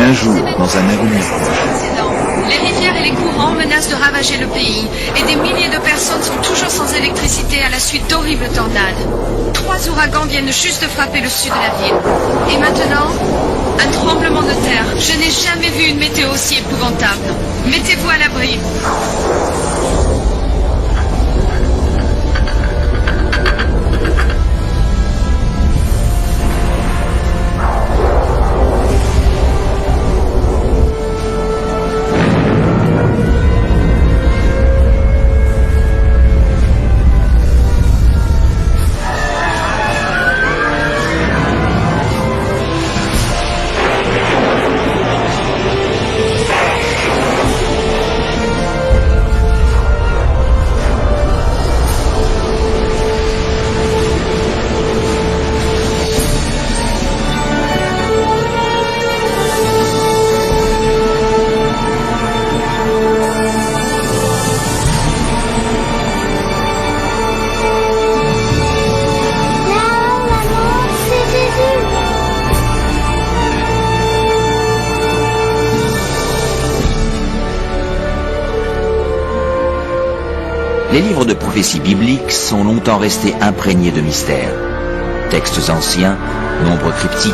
Un jour, dans un avenir proche, les rivières et les courants menacent de ravager le pays et des milliers de personnes sont toujours sans électricité à la suite d'horribles tornades. 3 ouragans viennent juste de frapper le sud de la ville. Et maintenant, un tremblement de terre. Je n'ai jamais vu une météo aussi épouvantable. Mettez-vous à l'abri. Les livres de prophéties bibliques sont longtemps restés imprégnés de mystères. Textes anciens, nombres cryptiques,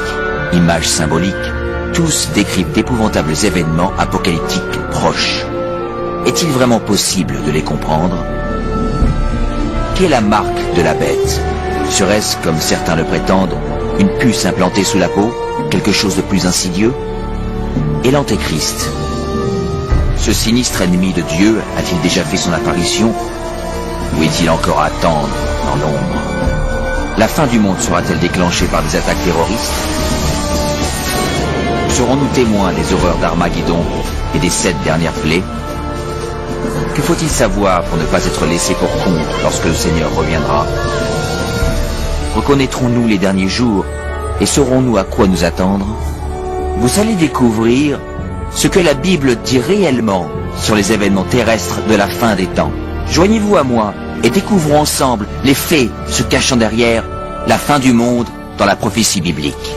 images symboliques, tous décrivent d'épouvantables événements apocalyptiques proches. Est-il vraiment possible de les comprendre? Qu'est la marque de la bête? Serait-ce, comme certains le prétendent, une puce implantée sous la peau? Quelque chose de plus insidieux? Et l'Antéchrist? Ce sinistre ennemi de Dieu a-t-il déjà fait son apparition? Ou est-il encore à attendre dans l'ombre? La fin du monde sera-t-elle déclenchée par des attaques terroristes? Serons-nous témoins des horreurs d'Armageddon et des 7 dernières plaies? Que faut-il savoir pour ne pas être laissé pour compte lorsque le Seigneur reviendra? Reconnaîtrons-nous les derniers jours et saurons-nous à quoi nous attendre? Vous allez découvrir ce que la Bible dit réellement sur les événements terrestres de la fin des temps. Joignez-vous à moi et découvrons ensemble les faits se cachant derrière la fin du monde dans la prophétie biblique.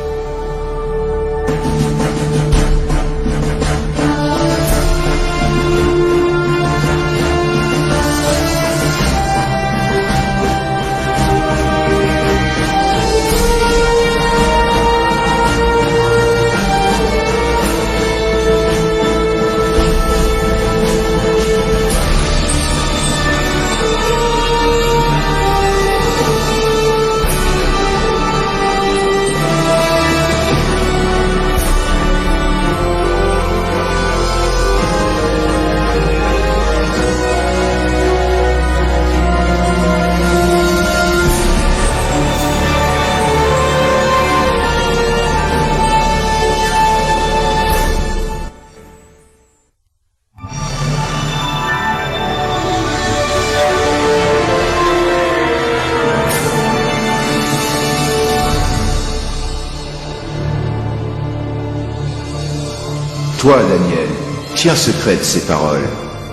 Toi, Daniel, tiens secrète ces paroles,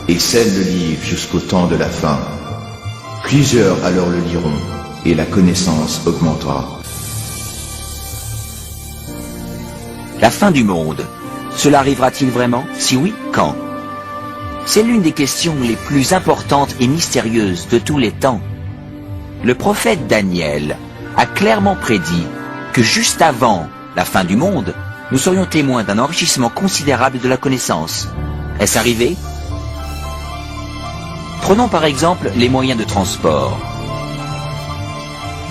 et scelle le livre jusqu'au temps de la fin. Plusieurs alors le liront, et la connaissance augmentera. La fin du monde, cela arrivera-t-il vraiment? Si oui, quand? C'est l'une des questions les plus importantes et mystérieuses de tous les temps. Le prophète Daniel a clairement prédit que juste avant la fin du monde, nous serions témoins d'un enrichissement considérable de la connaissance. Est-ce arrivé? Prenons par exemple les moyens de transport.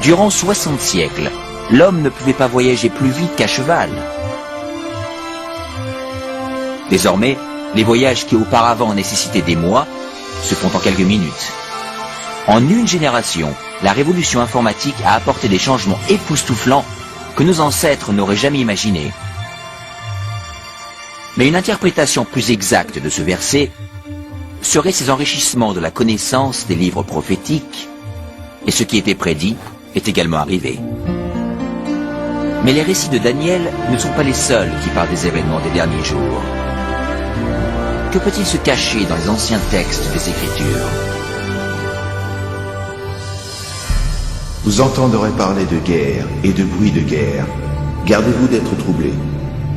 Durant 60 siècles, l'homme ne pouvait pas voyager plus vite qu'à cheval. Désormais, les voyages qui auparavant nécessitaient des mois se font en quelques minutes. En une génération, la révolution informatique a apporté des changements époustouflants que nos ancêtres n'auraient jamais imaginés. Mais une interprétation plus exacte de ce verset serait ces enrichissements de la connaissance des livres prophétiques, et ce qui était prédit est également arrivé. Mais les récits de Daniel ne sont pas les seuls qui parlent des événements des derniers jours. Que peut-il se cacher dans les anciens textes des Écritures? Vous entendrez parler de guerre et de bruit de guerre. Gardez-vous d'être troublés.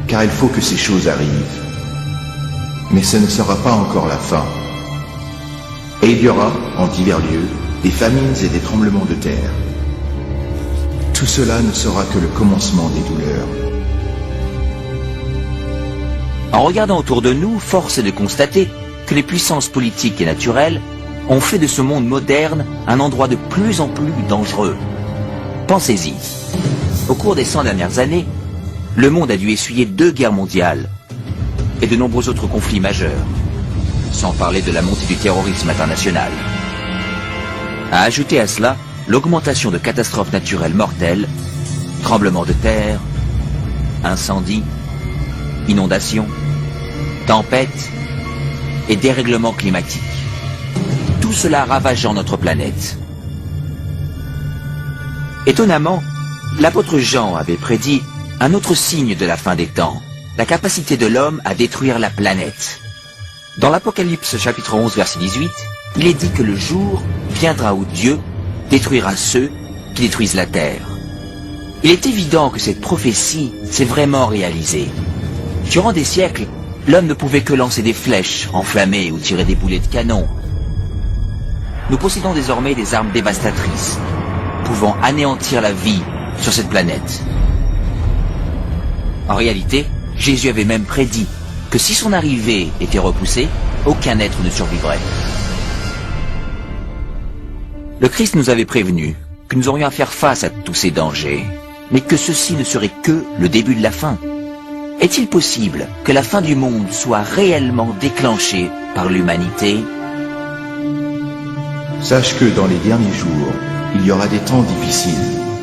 car il faut que ces choses arrivent. Mais ce ne sera pas encore la fin. Et il y aura, en divers lieux, des famines et des tremblements de terre. Tout cela ne sera que le commencement des douleurs. En regardant autour de nous, force est de constater que les puissances politiques et naturelles ont fait de ce monde moderne un endroit de plus en plus dangereux. Pensez-y. Au cours des 100 dernières années, le monde a dû essuyer 2 guerres mondiales et de nombreux autres conflits majeurs, sans parler de la montée du terrorisme international. À ajouter à cela l'augmentation de catastrophes naturelles mortelles, tremblements de terre, incendies, inondations, tempêtes et dérèglements climatiques. Tout cela ravageant notre planète. Étonnamment, l'apôtre Jean avait prédit un autre signe de la fin des temps, la capacité de l'homme à détruire la planète. Dans l'Apocalypse chapitre 11 verset 18, il est dit que le jour viendra où Dieu détruira ceux qui détruisent la terre. Il est évident que cette prophétie s'est vraiment réalisée. Durant des siècles, l'homme ne pouvait que lancer des flèches enflammées ou tirer des boulets de canon. Nous possédons désormais des armes dévastatrices, pouvant anéantir la vie sur cette planète. En réalité, Jésus avait même prédit que si son arrivée était repoussée, aucun être ne survivrait. Le Christ nous avait prévenu que nous aurions à faire face à tous ces dangers, mais que ceci ne serait que le début de la fin. Est-il possible que la fin du monde soit réellement déclenchée par l'humanité? Sache que dans les derniers jours, il y aura des temps difficiles,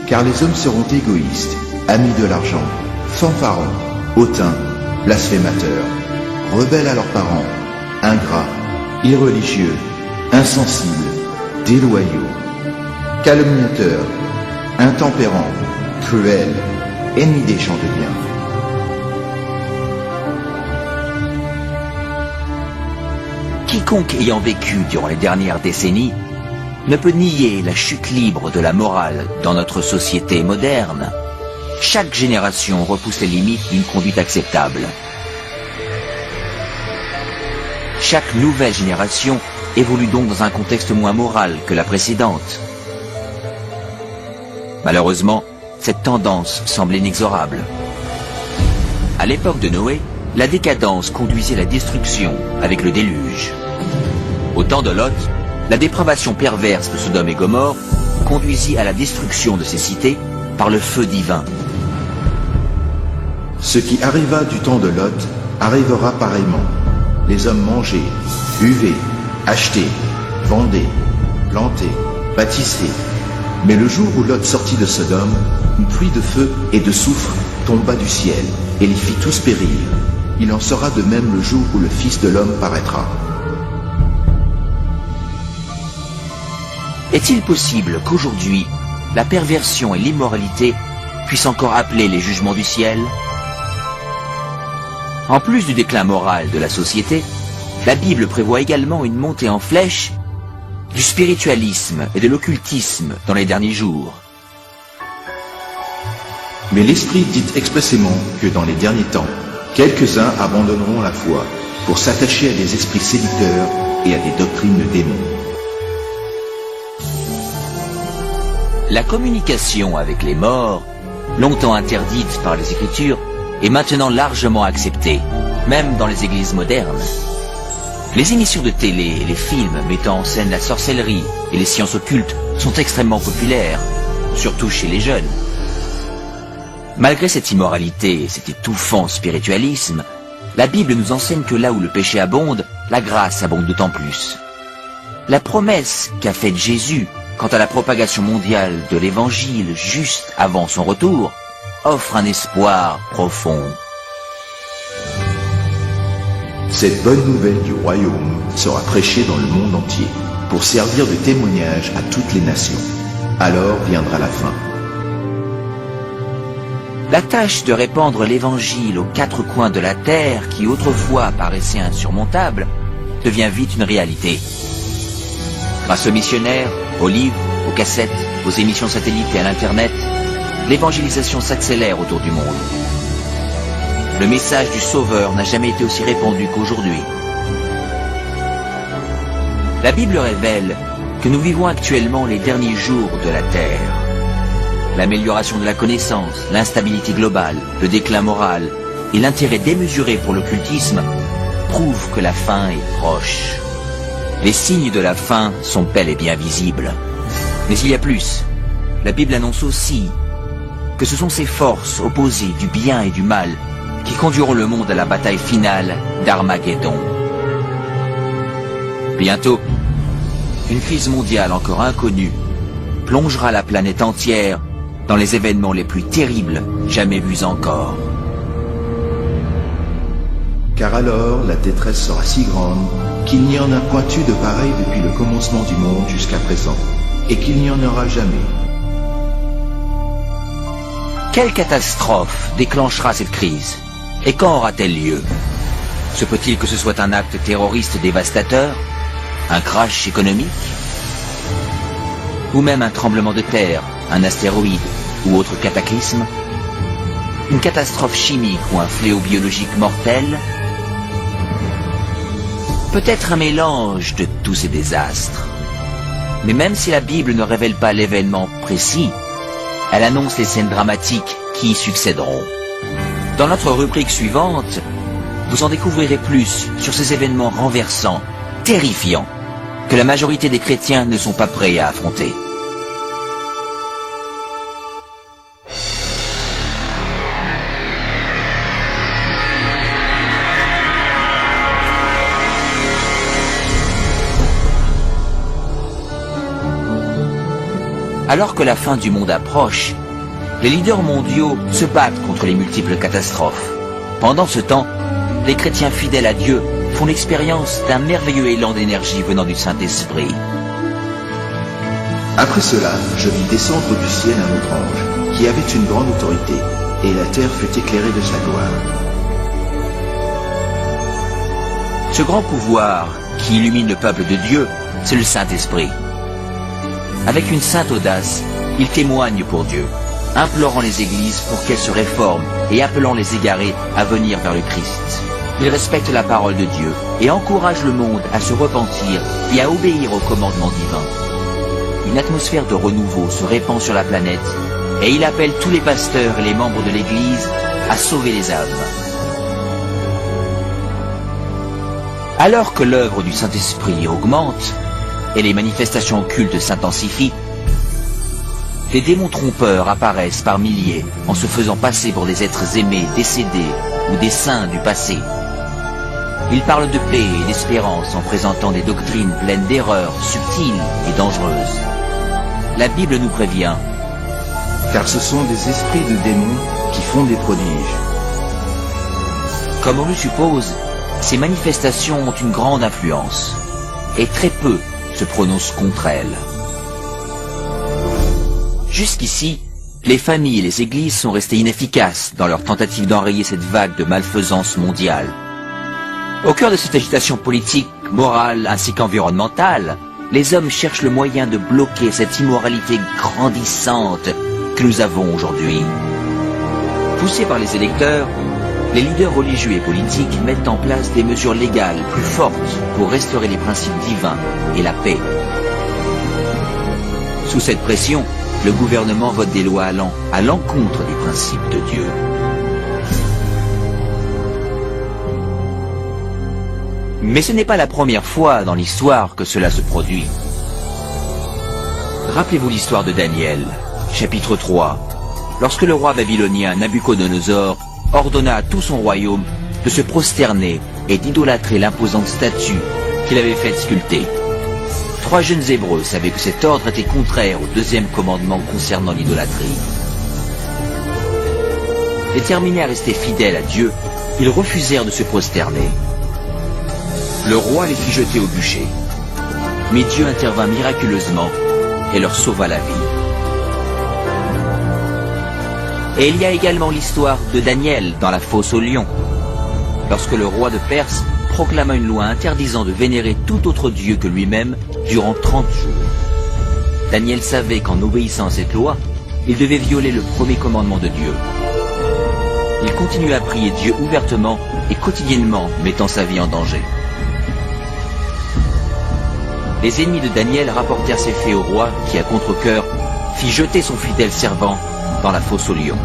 car les hommes seront égoïstes, amis de l'argent, fanfarons, hautains, blasphémateurs, rebelles à leurs parents, ingrats, irreligieux, insensibles, déloyaux, calomniateurs, intempérants, cruels, ennemis des gens de bien. Quiconque ayant vécu durant les dernières décennies ne peut nier la chute libre de la morale dans notre société moderne. Chaque génération repousse les limites d'une conduite acceptable. Chaque nouvelle génération évolue donc dans un contexte moins moral que la précédente. Malheureusement, cette tendance semble inexorable. À l'époque de Noé, la décadence conduisait à la destruction avec le déluge. Au temps de Lot, la dépravation perverse de Sodome et Gomorrhe conduisit à la destruction de ces cités par le feu divin. Ce qui arriva du temps de Lot arrivera pareillement. Les hommes mangeaient, buvaient, achetaient, vendaient, plantaient, bâtissaient. Mais le jour où Lot sortit de Sodome, une pluie de feu et de soufre tomba du ciel et les fit tous périr. Il en sera de même le jour où le Fils de l'homme paraîtra. Est-il possible qu'aujourd'hui, la perversion et l'immoralité puissent encore appeler les jugements du ciel? En plus du déclin moral de la société, la Bible prévoit également une montée en flèche du spiritualisme et de l'occultisme dans les derniers jours. Mais l'Esprit dit expressément que dans les derniers temps, quelques-uns abandonneront la foi pour s'attacher à des esprits séducteurs et à des doctrines de démons. La communication avec les morts, longtemps interdite par les Écritures, est maintenant largement acceptée, même dans les églises modernes. Les émissions de télé et les films mettant en scène la sorcellerie et les sciences occultes sont extrêmement populaires, surtout chez les jeunes. Malgré cette immoralité et cet étouffant spiritualisme, la Bible nous enseigne que là où le péché abonde, la grâce abonde d'autant plus. La promesse qu'a faite Jésus quant à la propagation mondiale de l'Évangile juste avant son retour offre un espoir profond. Cette bonne nouvelle du royaume sera prêchée dans le monde entier pour servir de témoignage à toutes les nations. Alors viendra la fin. La tâche de répandre l'Évangile aux 4 coins de la terre, qui autrefois paraissait insurmontable, devient vite une réalité. Grâce aux missionnaires, aux livres, aux cassettes, aux émissions satellites et à l'Internet, l'évangélisation s'accélère autour du monde. le message du Sauveur n'a jamais été aussi répandu qu'aujourd'hui. La Bible révèle que nous vivons actuellement les derniers jours de la Terre. L'amélioration de la connaissance, l'instabilité globale, le déclin moral et l'intérêt démesuré pour l'occultisme prouvent que la fin est proche. Les signes de la fin sont bel et bien visibles. Mais il y a plus. La Bible annonce aussi que ce sont ces forces opposées du bien et du mal qui conduiront le monde à la bataille finale d'Armageddon. Bientôt, une crise mondiale encore inconnue plongera la planète entière dans les événements les plus terribles jamais vus encore. Car alors la détresse sera si grande qu'il n'y en a point eu de pareil depuis le commencement du monde jusqu'à présent, et qu'il n'y en aura jamais. Quelle catastrophe déclenchera cette crise? Et quand aura-t-elle lieu? Se peut-il que ce soit un acte terroriste dévastateur? Un crash économique? Ou même un tremblement de terre, un astéroïde ou autre cataclysme? Une catastrophe chimique ou un fléau biologique mortel? Peut-être un mélange de tous ces désastres. Mais même si la Bible ne révèle pas l'événement précis, elle annonce les scènes dramatiques qui y succéderont. Dans notre rubrique suivante, vous en découvrirez plus sur ces événements renversants, terrifiants, que la majorité des chrétiens ne sont pas prêts à affronter. Alors que la fin du monde approche, les leaders mondiaux se battent contre les multiples catastrophes. Pendant ce temps, les chrétiens fidèles à Dieu font l'expérience d'un merveilleux élan d'énergie venant du Saint-Esprit. Après cela, je vis descendre du ciel un autre ange, qui avait une grande autorité, et la terre fut éclairée de sa gloire. Ce grand pouvoir qui illumine le peuple de Dieu, c'est le Saint-Esprit. Avec une sainte audace, il témoigne pour Dieu, implorant les églises pour qu'elles se réforment et appelant les égarés à venir vers le Christ. Il respecte la parole de Dieu et encourage le monde à se repentir et à obéir au commandement divin. Une atmosphère de renouveau se répand sur la planète et il appelle tous les pasteurs et les membres de l'Église à sauver les âmes. Alors que l'œuvre du Saint-Esprit augmente, et les manifestations occultes s'intensifient, des démons trompeurs apparaissent par milliers en se faisant passer pour des êtres aimés, décédés ou des saints du passé. Ils parlent de paix et d'espérance en présentant des doctrines pleines d'erreurs subtiles et dangereuses. La Bible nous prévient. Car ce sont des esprits de démons qui font des prodiges. Comme on le suppose, ces manifestations ont une grande influence, et très peu se prononcent contre elles. Jusqu'ici, les familles et les églises sont restées inefficaces dans leur tentative d'enrayer cette vague de malfaisance mondiale. Au cœur de cette agitation politique, morale ainsi qu'environnementale, les hommes cherchent le moyen de bloquer cette immoralité grandissante que nous avons aujourd'hui. Poussés par les électeurs, les leaders religieux et politiques mettent en place des mesures légales plus fortes pour restaurer les principes divins et la paix. Sous cette pression, le gouvernement vote des lois allant à l'encontre des principes de Dieu. Mais ce n'est pas la première fois dans l'histoire que cela se produit. Rappelez-vous l'histoire de Daniel, chapitre 3, lorsque le roi babylonien Nabuchodonosor ordonna à tout son royaume de se prosterner et d'idolâtrer l'imposante statue qu'il avait faite sculpter. 3 jeunes Hébreux savaient que cet ordre était contraire au 2e commandement concernant l'idolâtrie. Déterminés à rester fidèles à Dieu, ils refusèrent de se prosterner. Le roi les fit jeter au bûcher. Mais Dieu intervint miraculeusement et leur sauva la vie. Et il y a également l'histoire de Daniel dans la fosse aux lions, lorsque le roi de Perse proclama une loi interdisant de vénérer tout autre dieu que lui-même durant 30 jours. Daniel savait qu'en obéissant à cette loi, il devait violer le premier commandement de Dieu. il continue à prier Dieu ouvertement et quotidiennement, mettant sa vie en danger. Les ennemis de Daniel rapportèrent ces faits au roi qui, à contre-cœur, fit jeter son fidèle servant dans la fosse aux lions.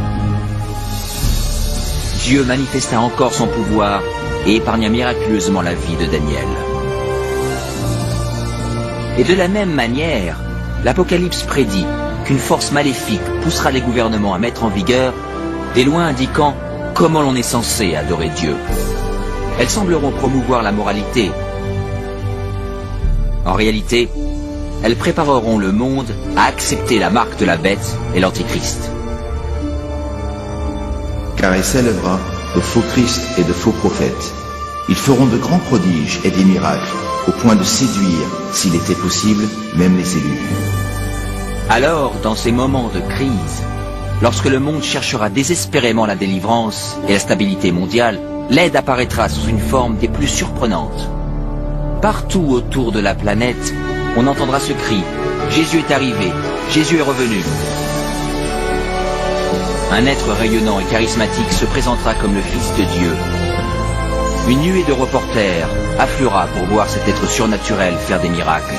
Dieu manifesta encore son pouvoir et épargna miraculeusement la vie de Daniel. Et de la même manière, l'Apocalypse prédit qu'une force maléfique poussera les gouvernements à mettre en vigueur des lois indiquant comment l'on est censé adorer Dieu. Elles sembleront promouvoir la moralité. En réalité, elles prépareront le monde à accepter la marque de la bête et l'Antichrist. Car il s'élèvera de faux Christ et de faux prophètes. Ils feront de grands prodiges et des miracles, au point de séduire, s'il était possible, même les élus. Alors, dans ces moments de crise, lorsque le monde cherchera désespérément la délivrance et la stabilité mondiale, l'aide apparaîtra sous une forme des plus surprenantes. Partout autour de la planète, on entendra ce cri « Jésus est arrivé, Jésus est revenu ». Un être rayonnant et charismatique se présentera comme le Fils de Dieu. Une nuée de reporters affluera pour voir cet être surnaturel faire des miracles.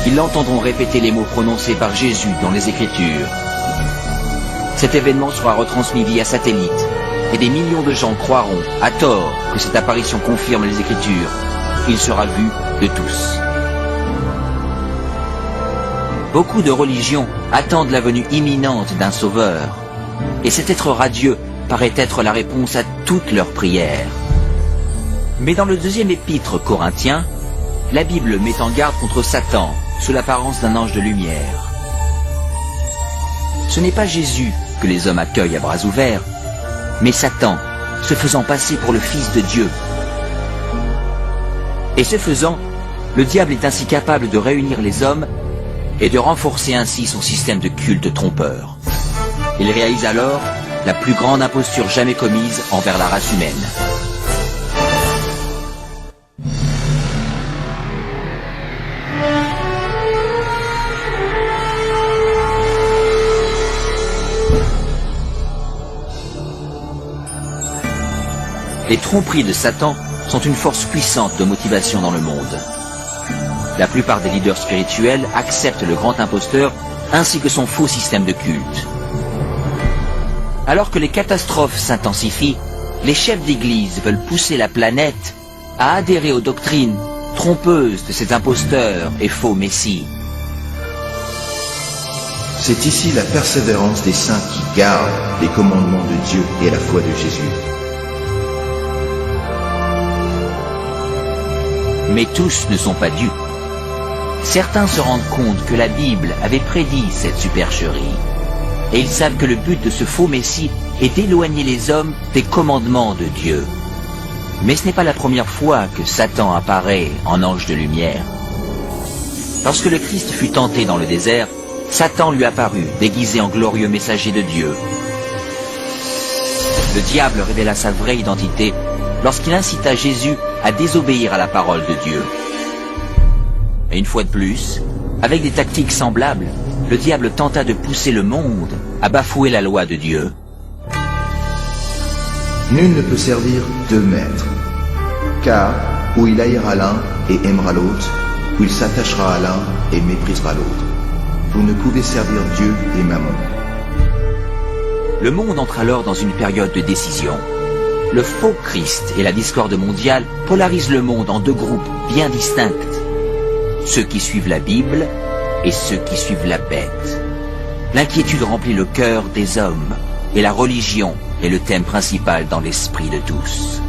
Ils l'entendront répéter les mots prononcés par Jésus dans les Écritures. Cet événement sera retransmis via satellite et des millions de gens croiront, à tort, que cette apparition confirme les Écritures. Il sera vu de tous. Beaucoup de religions attendent la venue imminente d'un sauveur, et cet être radieux paraît être la réponse à toutes leurs prières. Mais dans le deuxième épître Corinthiens, la Bible met en garde contre Satan sous l'apparence d'un ange de lumière. Ce n'est pas Jésus que les hommes accueillent à bras ouverts, mais Satan, se faisant passer pour le Fils de Dieu. Et ce faisant, le diable est ainsi capable de réunir les hommes et de renforcer ainsi son système de culte trompeur. Il réalise alors la plus grande imposture jamais commise envers la race humaine. Les tromperies de Satan sont une force puissante de motivation dans le monde. La plupart des leaders spirituels acceptent le grand imposteur ainsi que son faux système de culte. Alors que les catastrophes s'intensifient, les chefs d'église veulent pousser la planète à adhérer aux doctrines trompeuses de cet imposteur et faux messie. C'est ici la persévérance des saints qui gardent les commandements de Dieu et la foi de Jésus. Mais tous ne sont pas dupes. Certains se rendent compte que la Bible avait prédit cette supercherie. Et ils savent que le but de ce faux messie est d'éloigner les hommes des commandements de Dieu. Mais ce n'est pas la première fois que Satan apparaît en ange de lumière. Lorsque le Christ fut tenté dans le désert, Satan lui apparut, déguisé en glorieux messager de Dieu. Le diable révéla sa vraie identité lorsqu'il incita Jésus à désobéir à la parole de Dieu. Et une fois de plus, avec des tactiques semblables, le diable tenta de pousser le monde à bafouer la loi de Dieu. Nul ne peut servir deux maîtres, car ou il haïra l'un et aimera l'autre, ou il s'attachera à l'un et méprisera l'autre. Vous ne pouvez servir Dieu et Mammon. Le monde entre alors dans une période de décision. Le faux Christ et la discorde mondiale polarisent le monde en deux groupes bien distincts. Ceux qui suivent la Bible et ceux qui suivent la bête. L'inquiétude remplit le cœur des hommes et la religion est le thème principal dans l'esprit de tous.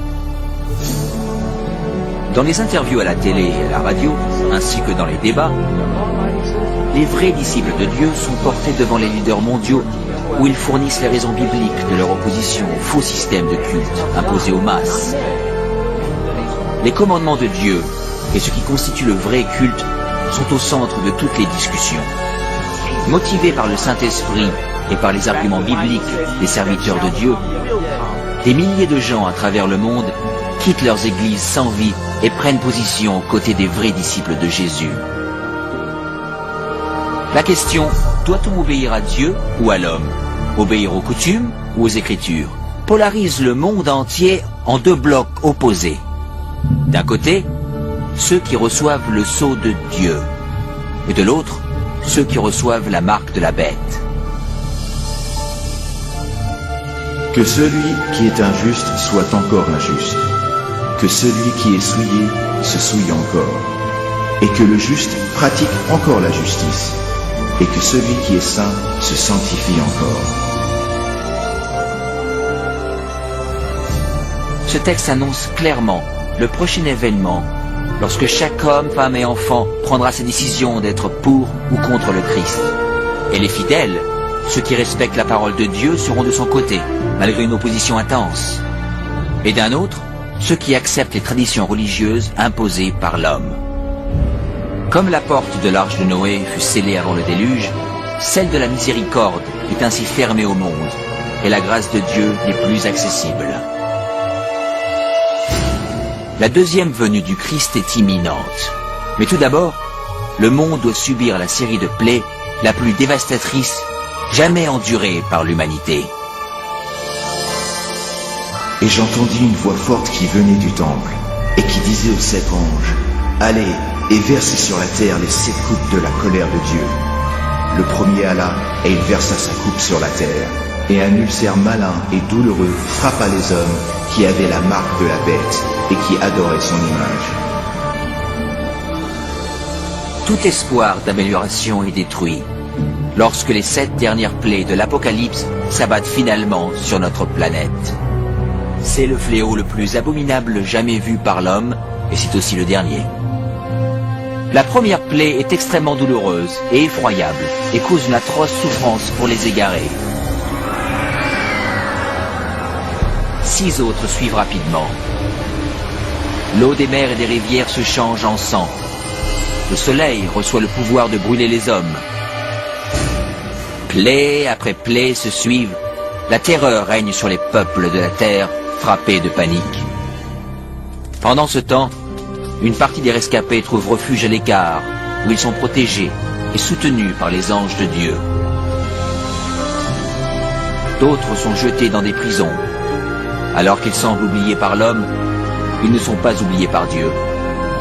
Dans les interviews à la télé et à la radio, ainsi que dans les débats, les vrais disciples de Dieu sont portés devant les leaders mondiaux où ils fournissent les raisons bibliques de leur opposition au faux système de culte imposé aux masses. Les commandements de Dieu et ce qui constitue le vrai culte sont au centre de toutes les discussions. Motivés par le Saint-Esprit et par les arguments bibliques des serviteurs de Dieu, des milliers de gens à travers le monde quittent leurs églises sans vie et prennent position aux côtés des vrais disciples de Jésus. La question, doit-on obéir à Dieu ou à l'homme? Obéir aux coutumes ou aux Écritures? polarise le monde entier en deux blocs opposés. D'un côté, ceux qui reçoivent le sceau de Dieu, et de l'autre, ceux qui reçoivent la marque de la bête. Que celui qui est injuste soit encore injuste, que celui qui est souillé se souille encore, et que le juste pratique encore la justice, et que celui qui est saint se sanctifie encore. Ce texte annonce clairement le prochain événement lorsque chaque homme, femme et enfant prendra sa décision d'être pour ou contre le Christ. Et les fidèles, ceux qui respectent la parole de Dieu, seront de son côté, malgré une opposition intense. Et d'un autre, ceux qui acceptent les traditions religieuses imposées par l'homme. Comme la porte de l'arche de Noé fut scellée avant le déluge, celle de la miséricorde est ainsi fermée au monde, et la grâce de Dieu n'est plus accessible. La deuxième venue du Christ est imminente. Mais tout d'abord, le monde doit subir la série de plaies la plus dévastatrice jamais endurée par l'humanité. Et j'entendis une voix forte qui venait du temple, et qui disait aux 7 anges, « Allez, et versez sur la terre les 7 coupes de la colère de Dieu. » Le premier alla, et il versa sa coupe sur la terre, et un ulcère malin et douloureux frappa les hommes qui avaient la marque de la bête, et qui adoraient son image. Tout espoir d'amélioration est détruit lorsque les 7 dernières plaies de l'Apocalypse s'abattent finalement sur notre planète. C'est le fléau le plus abominable jamais vu par l'homme, et c'est aussi le dernier. La première plaie est extrêmement douloureuse et effroyable, et cause une atroce souffrance pour les égarés. 6 autres suivent rapidement. L'eau des mers et des rivières se change en sang. Le soleil reçoit le pouvoir de brûler les hommes. Plaie après plaie se suivent. La terreur règne sur les peuples de la terre, frappés de panique. Pendant ce temps, une partie des rescapés trouve refuge à l'écart, où ils sont protégés et soutenus par les anges de Dieu. D'autres sont jetés dans des prisons. Alors qu'ils semblent oubliés par l'homme, ils ne sont pas oubliés par Dieu.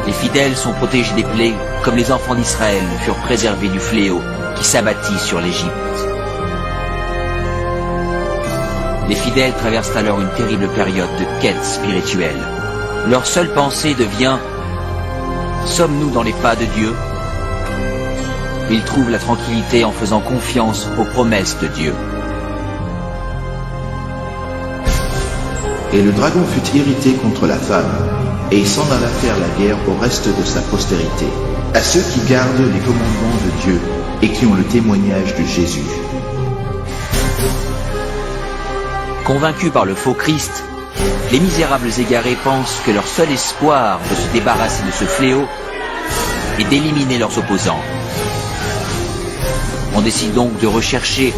Les fidèles sont protégés des plaies, comme les enfants d'Israël furent préservés du fléau qui s'abattit sur l'Égypte. Les fidèles traversent alors une terrible période de quête spirituelle. Leur seule pensée devient « Sommes-nous dans les pas de Dieu ?» Ils trouvent la tranquillité en faisant confiance aux promesses de Dieu. Et le dragon fut irrité contre la femme, et il s'en alla faire la guerre au reste de sa postérité, à ceux qui gardent les commandements de Dieu et qui ont le témoignage de Jésus. Convaincus par le faux Christ, les misérables égarés pensent que leur seul espoir de se débarrasser de ce fléau est d'éliminer leurs opposants. On décide donc de rechercher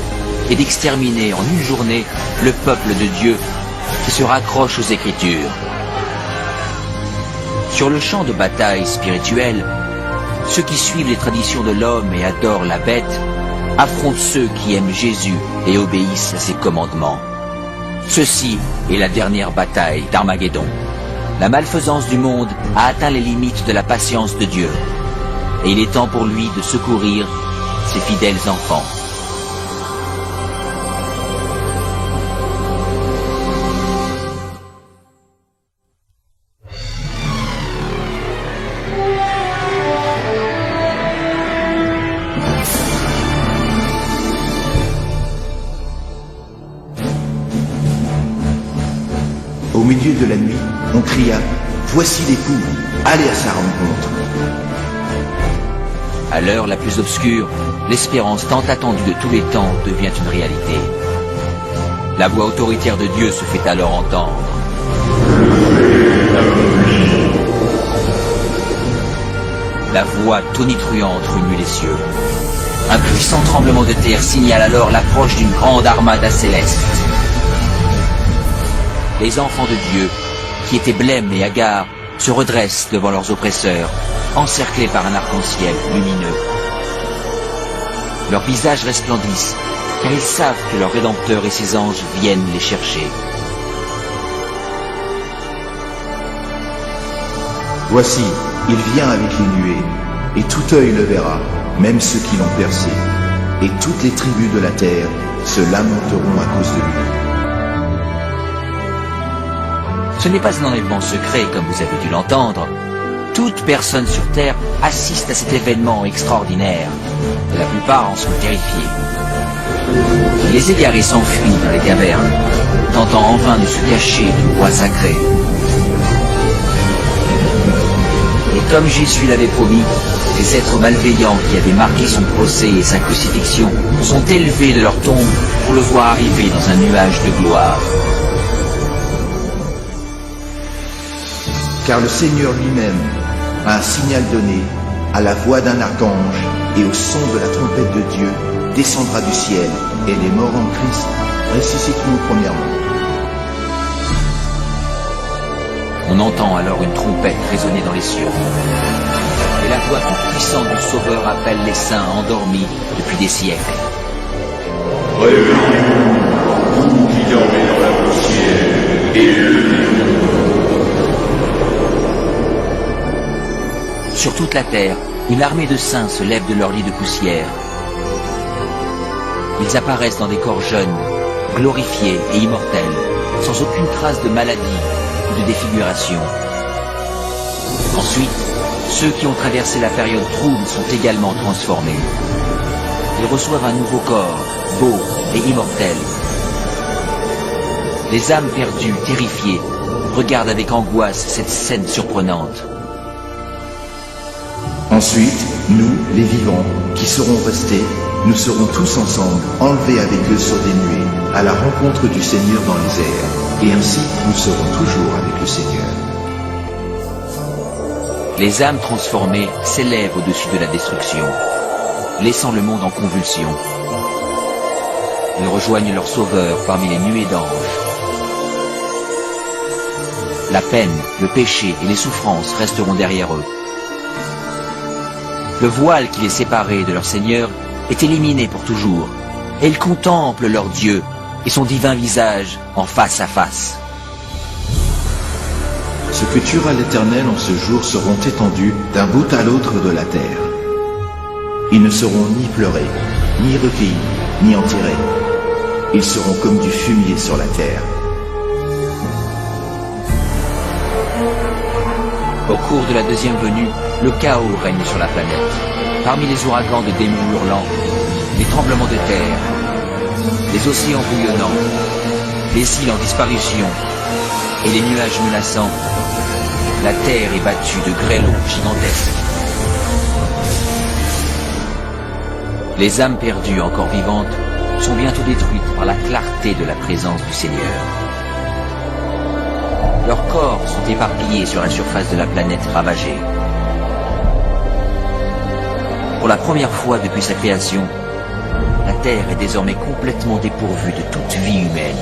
et d'exterminer en une journée le peuple de Dieu qui se raccroche aux Écritures. Sur le champ de bataille spirituel, ceux qui suivent les traditions de l'homme et adorent la bête affrontent ceux qui aiment Jésus et obéissent à ses commandements. Ceci est la dernière bataille d'Armageddon. La malfaisance du monde a atteint les limites de la patience de Dieu, et il est temps pour lui de secourir ses fidèles enfants. Au milieu de la nuit, on cria « Voici l'époux, allez à sa rencontre !» À l'heure la plus obscure, l'espérance tant attendue de tous les temps devient une réalité. La voix autoritaire de Dieu se fait alors entendre. La voix tonitruante remue les cieux. Un puissant tremblement de terre signale alors l'approche d'une grande armada céleste. Les enfants de Dieu, qui étaient blêmes et hagards, se redressent devant leurs oppresseurs, encerclés par un arc-en-ciel lumineux. Leurs visages resplendissent, car ils savent que leur Rédempteur et ses anges viennent les chercher. Voici, il vient avec les nuées, et tout œil le verra, même ceux qui l'ont percé, et toutes les tribus de la terre se lamenteront à cause de lui. Ce n'est pas un enlèvement secret, comme vous avez dû l'entendre. Toute personne sur Terre assiste à cet événement extraordinaire. La plupart en sont terrifiés. Les égarés s'enfuient dans les cavernes, tentant en vain de se cacher du roi sacré. Et comme Jésus l'avait promis, les êtres malveillants qui avaient marqué son procès et sa crucifixion sont élevés de leur tombe pour le voir arriver dans un nuage de gloire. Car le Seigneur lui-même a un signal donné, à la voix d'un archange et au son de la trompette de Dieu, descendra du ciel, et les morts en Christ ressusciteront premièrement. On entend alors une trompette résonner dans les cieux. Et la voix toute puissante du Sauveur appelle les saints endormis depuis des siècles. Réveillez-vous, vous qui dormez dans la poussière, et levez-vous. Sur toute la terre, une armée de saints se lève de leur lit de poussière. Ils apparaissent dans des corps jeunes, glorifiés et immortels, sans aucune trace de maladie ou de défiguration. Ensuite, ceux qui ont traversé la période trouble sont également transformés. Ils reçoivent un nouveau corps, beau et immortel. Les âmes perdues, terrifiées, regardent avec angoisse cette scène surprenante. Ensuite, nous, les vivants, qui serons restés, nous serons tous ensemble, enlevés avec eux sur des nuées, à la rencontre du Seigneur dans les airs, et ainsi nous serons toujours avec le Seigneur. Les âmes transformées s'élèvent au-dessus de la destruction, laissant le monde en convulsion. Ils rejoignent leur Sauveur parmi les nuées d'anges. La peine, le péché et les souffrances resteront derrière eux. Le voile qui les séparait de leur Seigneur est éliminé pour toujours, et ils contemplent leur Dieu et son divin visage en face à face. Ce que tuera l'Éternel en ce jour seront étendus d'un bout à l'autre de la terre. Ils ne seront ni pleurés, ni recueillis, ni enterrés. Ils seront comme du fumier sur la terre. Au cours de la deuxième venue, le chaos règne sur la planète. Parmi les ouragans de démons hurlants, les tremblements de terre, les océans bouillonnants, les îles en disparition et les nuages menaçants, la terre est battue de grêlons gigantesques. Les âmes perdues encore vivantes sont bientôt détruites par la clarté de la présence du Seigneur. Leurs corps sont éparpillés sur la surface de la planète ravagée. Pour la première fois depuis sa création, la Terre est désormais complètement dépourvue de toute vie humaine.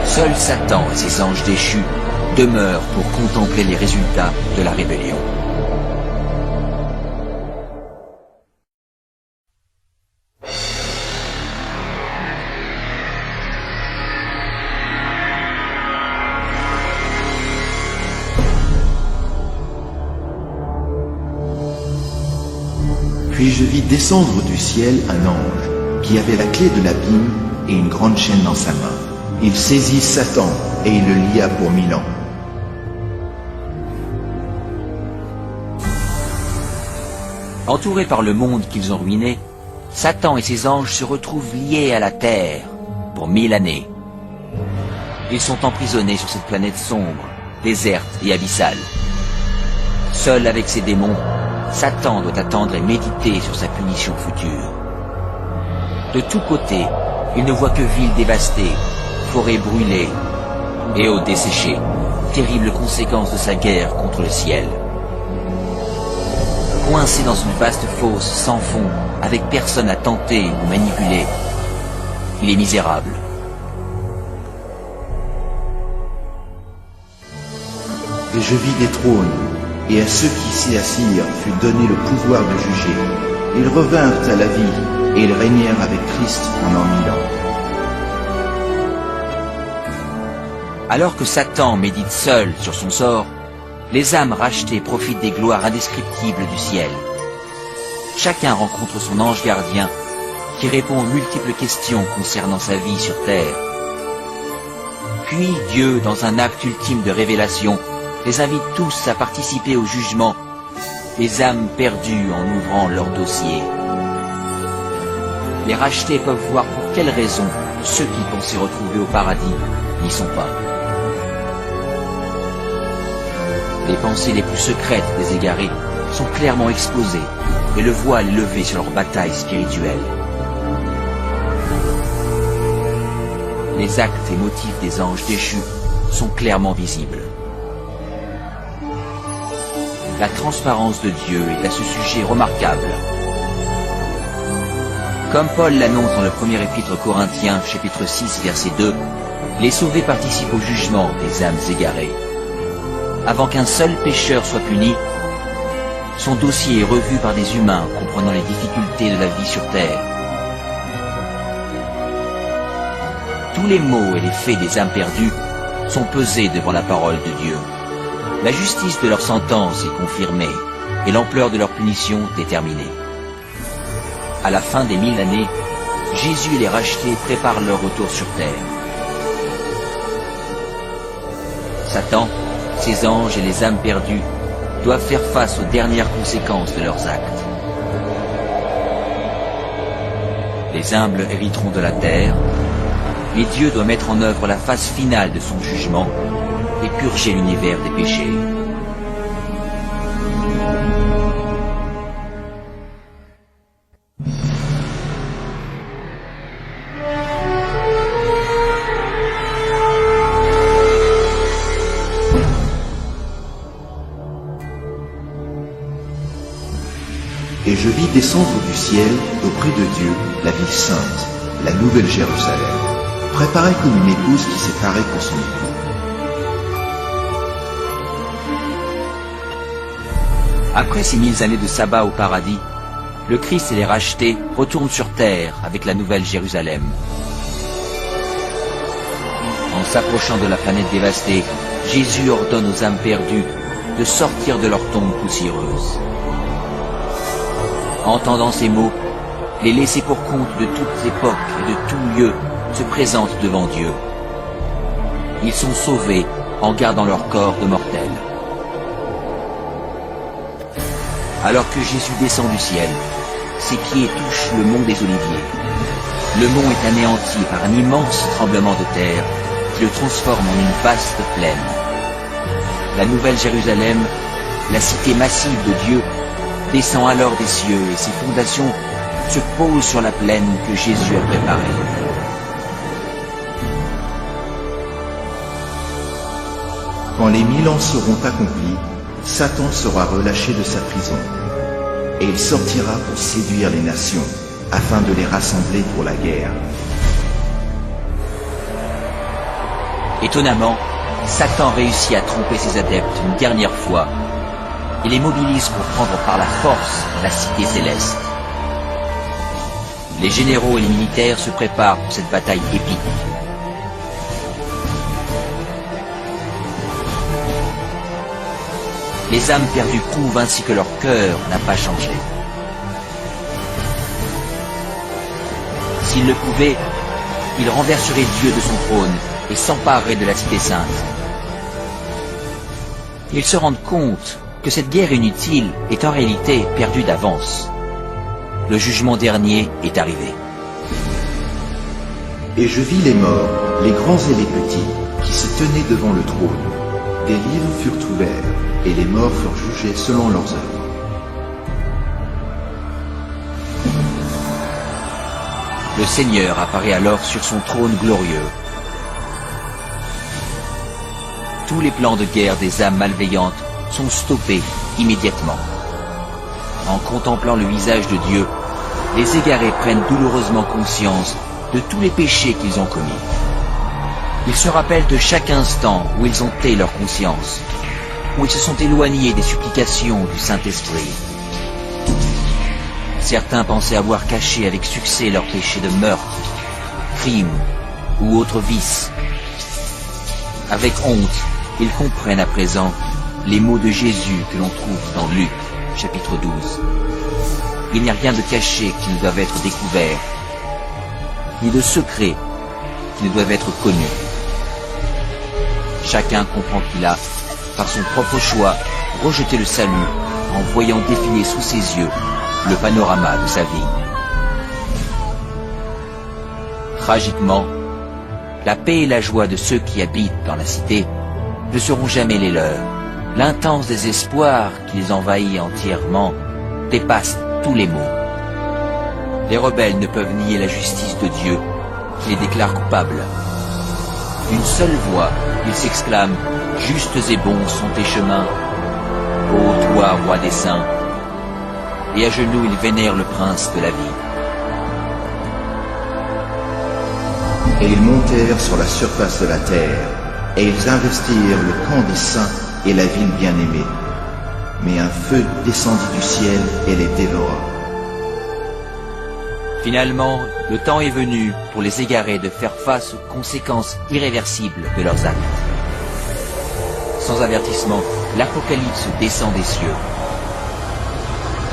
Seul Satan et ses anges déchus demeurent pour contempler les résultats de la rébellion. Puis je vis descendre du ciel un ange, qui avait la clé de l'abîme et une grande chaîne dans sa main. Il saisit Satan et il le lia pour 1000 ans. Entourés par le monde qu'ils ont ruiné, Satan et ses anges se retrouvent liés à la Terre pour 1000 années. Ils sont emprisonnés sur cette planète sombre, déserte et abyssale. Seul avec ses démons, Satan doit attendre et méditer sur sa punition future. De tous côtés, il ne voit que villes dévastées, forêts brûlées et eaux desséchées, terribles conséquences de sa guerre contre le ciel. Coincé dans une vaste fosse sans fond, avec personne à tenter ou manipuler, il est misérable. Et je vis des trônes, et à ceux qui s'y assirent fut donné le pouvoir de juger. Ils revinrent à la vie, et ils régnèrent avec Christ pendant 1000 ans. Alors que Satan médite seul sur son sort, les âmes rachetées profitent des gloires indescriptibles du ciel. Chacun rencontre son ange gardien qui répond aux multiples questions concernant sa vie sur terre. Puis Dieu, dans un acte ultime de révélation, les invite tous à participer au jugement des âmes perdues en ouvrant leur dossier. Les rachetés peuvent voir pour quelles raisons ceux qui pensaient retrouver au paradis n'y sont pas. Les pensées les plus secrètes des égarés sont clairement exposées et le voile levé sur leur bataille spirituelle. Les actes et motifs des anges déchus sont clairement visibles. La transparence de Dieu est à ce sujet remarquable. Comme Paul l'annonce dans le premier épître aux Corinthiens, chapitre 6, verset 2, les sauvés participent au jugement des âmes égarées. Avant qu'un seul pécheur soit puni, son dossier est revu par des humains comprenant les difficultés de la vie sur terre. Tous les maux et les faits des âmes perdues sont pesés devant la parole de Dieu. La justice de leur sentence est confirmée et l'ampleur de leur punition déterminée. À la fin des 1000 années, Jésus et les rachetés préparent leur retour sur terre. Satan, ses anges et les âmes perdues doivent faire face aux dernières conséquences de leurs actes. Les humbles hériteront de la terre, mais Dieu doit mettre en œuvre la phase finale de son jugement et purger l'univers des péchés. Et je vis descendre du ciel, auprès de Dieu, la ville sainte, la nouvelle Jérusalem, préparée comme une épouse qui s'est parée pour son époux. Après ces 1000 années de sabbat au paradis, le Christ et les rachetés retournent sur terre avec la nouvelle Jérusalem. En s'approchant de la planète dévastée, Jésus ordonne aux âmes perdues de sortir de leur tombe poussiéreuse. Entendant ces mots, les laissés pour compte de toute époque et de tout lieu se présentent devant Dieu. Ils sont sauvés en gardant leur corps de mortels. Alors que Jésus descend du ciel, ses pieds touchent le mont des Oliviers. Le mont est anéanti par un immense tremblement de terre qui le transforme en une vaste plaine. La nouvelle Jérusalem, la cité massive de Dieu, descend alors des cieux et ses fondations se posent sur la plaine que Jésus a préparée. Quand les 1000 ans seront accomplis, Satan sera relâché de sa prison, et il sortira pour séduire les nations, afin de les rassembler pour la guerre. Étonnamment, Satan réussit à tromper ses adeptes une dernière fois et les mobilise pour prendre par la force la cité céleste. Les généraux et les militaires se préparent pour cette bataille épique. Les âmes perdues prouvent ainsi que leur cœur n'a pas changé. S'ils le pouvaient, ils renverseraient Dieu de son trône et s'empareraient de la cité sainte. Ils se rendent compte que cette guerre inutile est en réalité perdue d'avance. Le jugement dernier est arrivé. Et je vis les morts, les grands et les petits, qui se tenaient devant le trône. Des livres furent ouverts, et les morts furent jugés selon leurs œuvres. Le Seigneur apparaît alors sur son trône glorieux. Tous les plans de guerre des âmes malveillantes sont stoppés immédiatement. En contemplant le visage de Dieu, les égarés prennent douloureusement conscience de tous les péchés qu'ils ont commis. Ils se rappellent de chaque instant où ils ont tait leur conscience, où ils se sont éloignés des supplications du Saint-Esprit. Certains pensaient avoir caché avec succès leurs péchés de meurtre, crime ou autres vices. Avec honte, ils comprennent à présent les mots de Jésus que l'on trouve dans Luc, chapitre 12. Il n'y a rien de caché qui ne doive être découvert, ni de secret qui ne doivent être connus. Chacun comprend qu'il a, par son propre choix, rejeté le salut en voyant défiler sous ses yeux le panorama de sa vie. Tragiquement, la paix et la joie de ceux qui habitent dans la cité ne seront jamais les leurs. L'intense désespoir qui les envahit entièrement dépasse tous les mots. Les rebelles ne peuvent nier la justice de Dieu qui les déclare coupables. D'une seule voix, ils s'exclament « Justes et bons sont tes chemins, ô toi, roi des saints !» Et à genoux, ils vénèrent le prince de la vie. Et ils montèrent sur la surface de la terre, et ils investirent le camp des saints et la ville bien-aimée. Mais un feu descendit du ciel et les dévora. Finalement, le temps est venu pour les égarés de faire face aux conséquences irréversibles de leurs actes. Sans avertissement, l'Apocalypse descend des cieux.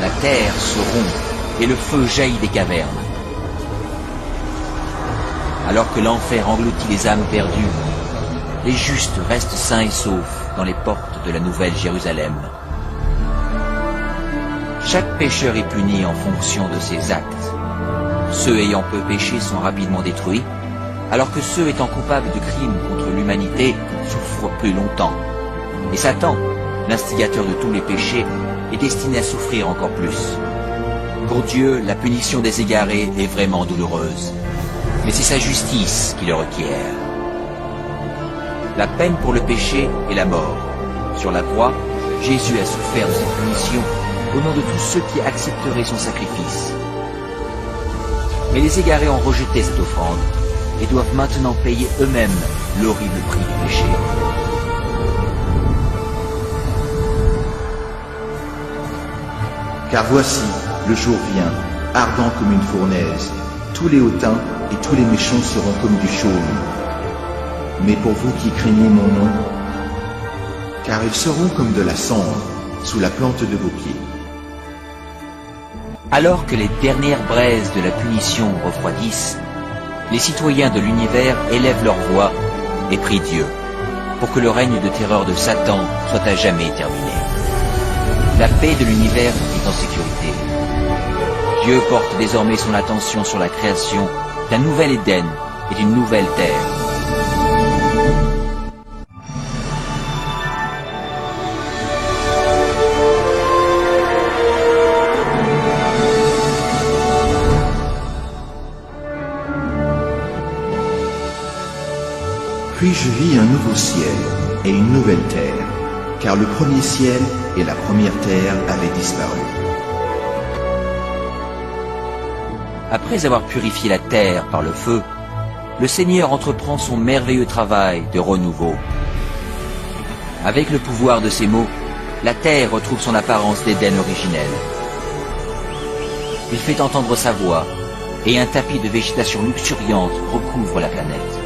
La terre se rompt et le feu jaillit des cavernes. Alors que l'enfer engloutit les âmes perdues, les justes restent sains et saufs dans les portes de la nouvelle Jérusalem. Chaque pécheur est puni en fonction de ses actes. Ceux ayant peu péché sont rapidement détruits, alors que ceux étant coupables de crimes contre l'humanité souffrent plus longtemps. Et Satan, l'instigateur de tous les péchés, est destiné à souffrir encore plus. Pour Dieu, la punition des égarés est vraiment douloureuse, mais c'est sa justice qui le requiert. La peine pour le péché est la mort. Sur la croix, Jésus a souffert de cette punition au nom de tous ceux qui accepteraient son sacrifice. Mais les égarés ont rejeté cette offrande et doivent maintenant payer eux-mêmes l'horrible prix du péché. Car voici, le jour vient, ardent comme une fournaise. Tous les hautains et tous les méchants seront comme du chaume. Mais pour vous qui craignez mon nom, car ils seront comme de la cendre sous la plante de vos pieds. Alors que les dernières braises de la punition refroidissent, les citoyens de l'univers élèvent leur voix et prient Dieu pour que le règne de terreur de Satan soit à jamais terminé. La paix de l'univers est en sécurité. Dieu porte désormais son attention sur la création d'un nouvel Éden et d'une nouvelle terre. Puis je vis un nouveau ciel et une nouvelle terre, car le premier ciel et la première terre avaient disparu. Après avoir purifié la terre par le feu, le Seigneur entreprend son merveilleux travail de renouveau. Avec le pouvoir de ces mots, la terre retrouve son apparence d'Éden originel. Il fait entendre sa voix, et un tapis de végétation luxuriante recouvre la planète.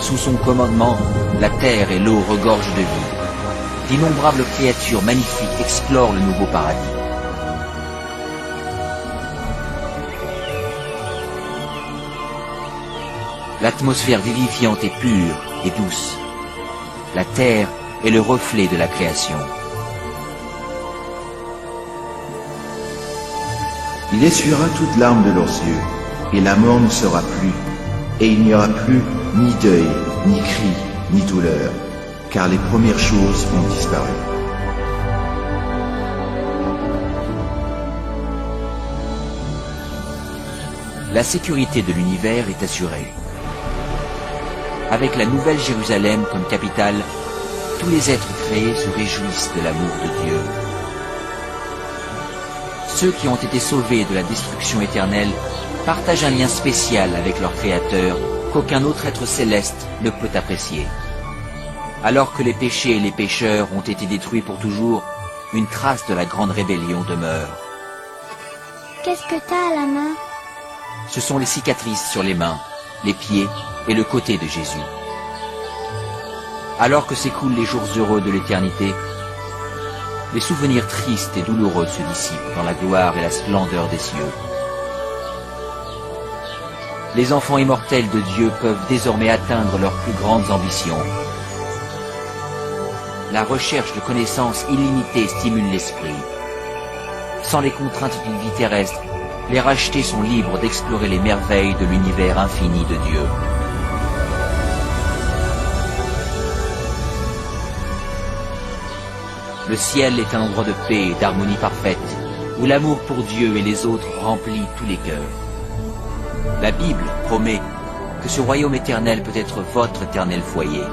Sous son commandement, la terre et l'eau regorgent de vie. D'innombrables créatures magnifiques explorent le nouveau paradis. L'atmosphère vivifiante est pure et douce. La terre est le reflet de la création. Il essuiera toute larme de leurs yeux, et la mort ne sera plus, et il n'y aura plus ni deuil, ni cri, ni douleur, car les premières choses ont disparu. La sécurité de l'univers est assurée. Avec la nouvelle Jérusalem comme capitale, tous les êtres créés se réjouissent de l'amour de Dieu. Ceux qui ont été sauvés de la destruction éternelle partagent un lien spécial avec leur Créateur qu'aucun autre être céleste ne peut apprécier. Alors que les péchés et les pécheurs ont été détruits pour toujours, une trace de la grande rébellion demeure. Qu'est-ce que t'as à la main? Ce sont les cicatrices sur les mains, les pieds et le côté de Jésus. Alors que s'écoulent les jours heureux de l'éternité, les souvenirs tristes et douloureux se dissipent dans la gloire et la splendeur des cieux. Les enfants immortels de Dieu peuvent désormais atteindre leurs plus grandes ambitions. La recherche de connaissances illimitées stimule l'esprit. Sans les contraintes d'une vie terrestre, les rachetés sont libres d'explorer les merveilles de l'univers infini de Dieu. Le ciel est un endroit de paix et d'harmonie parfaite, où l'amour pour Dieu et les autres remplit tous les cœurs. La Bible promet que ce royaume éternel peut être votre éternel foyer.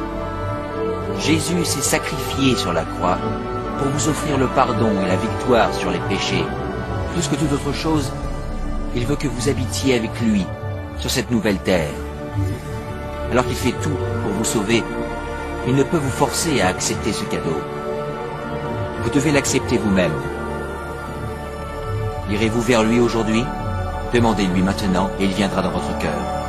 Jésus s'est sacrifié sur la croix pour vous offrir le pardon et la victoire sur les péchés. Plus que toute autre chose, il veut que vous habitiez avec lui sur cette nouvelle terre. Alors qu'il fait tout pour vous sauver, il ne peut vous forcer à accepter ce cadeau. Vous devez l'accepter vous-même. Irez-vous vers lui aujourd'hui? Demandez-lui maintenant et il viendra dans votre cœur.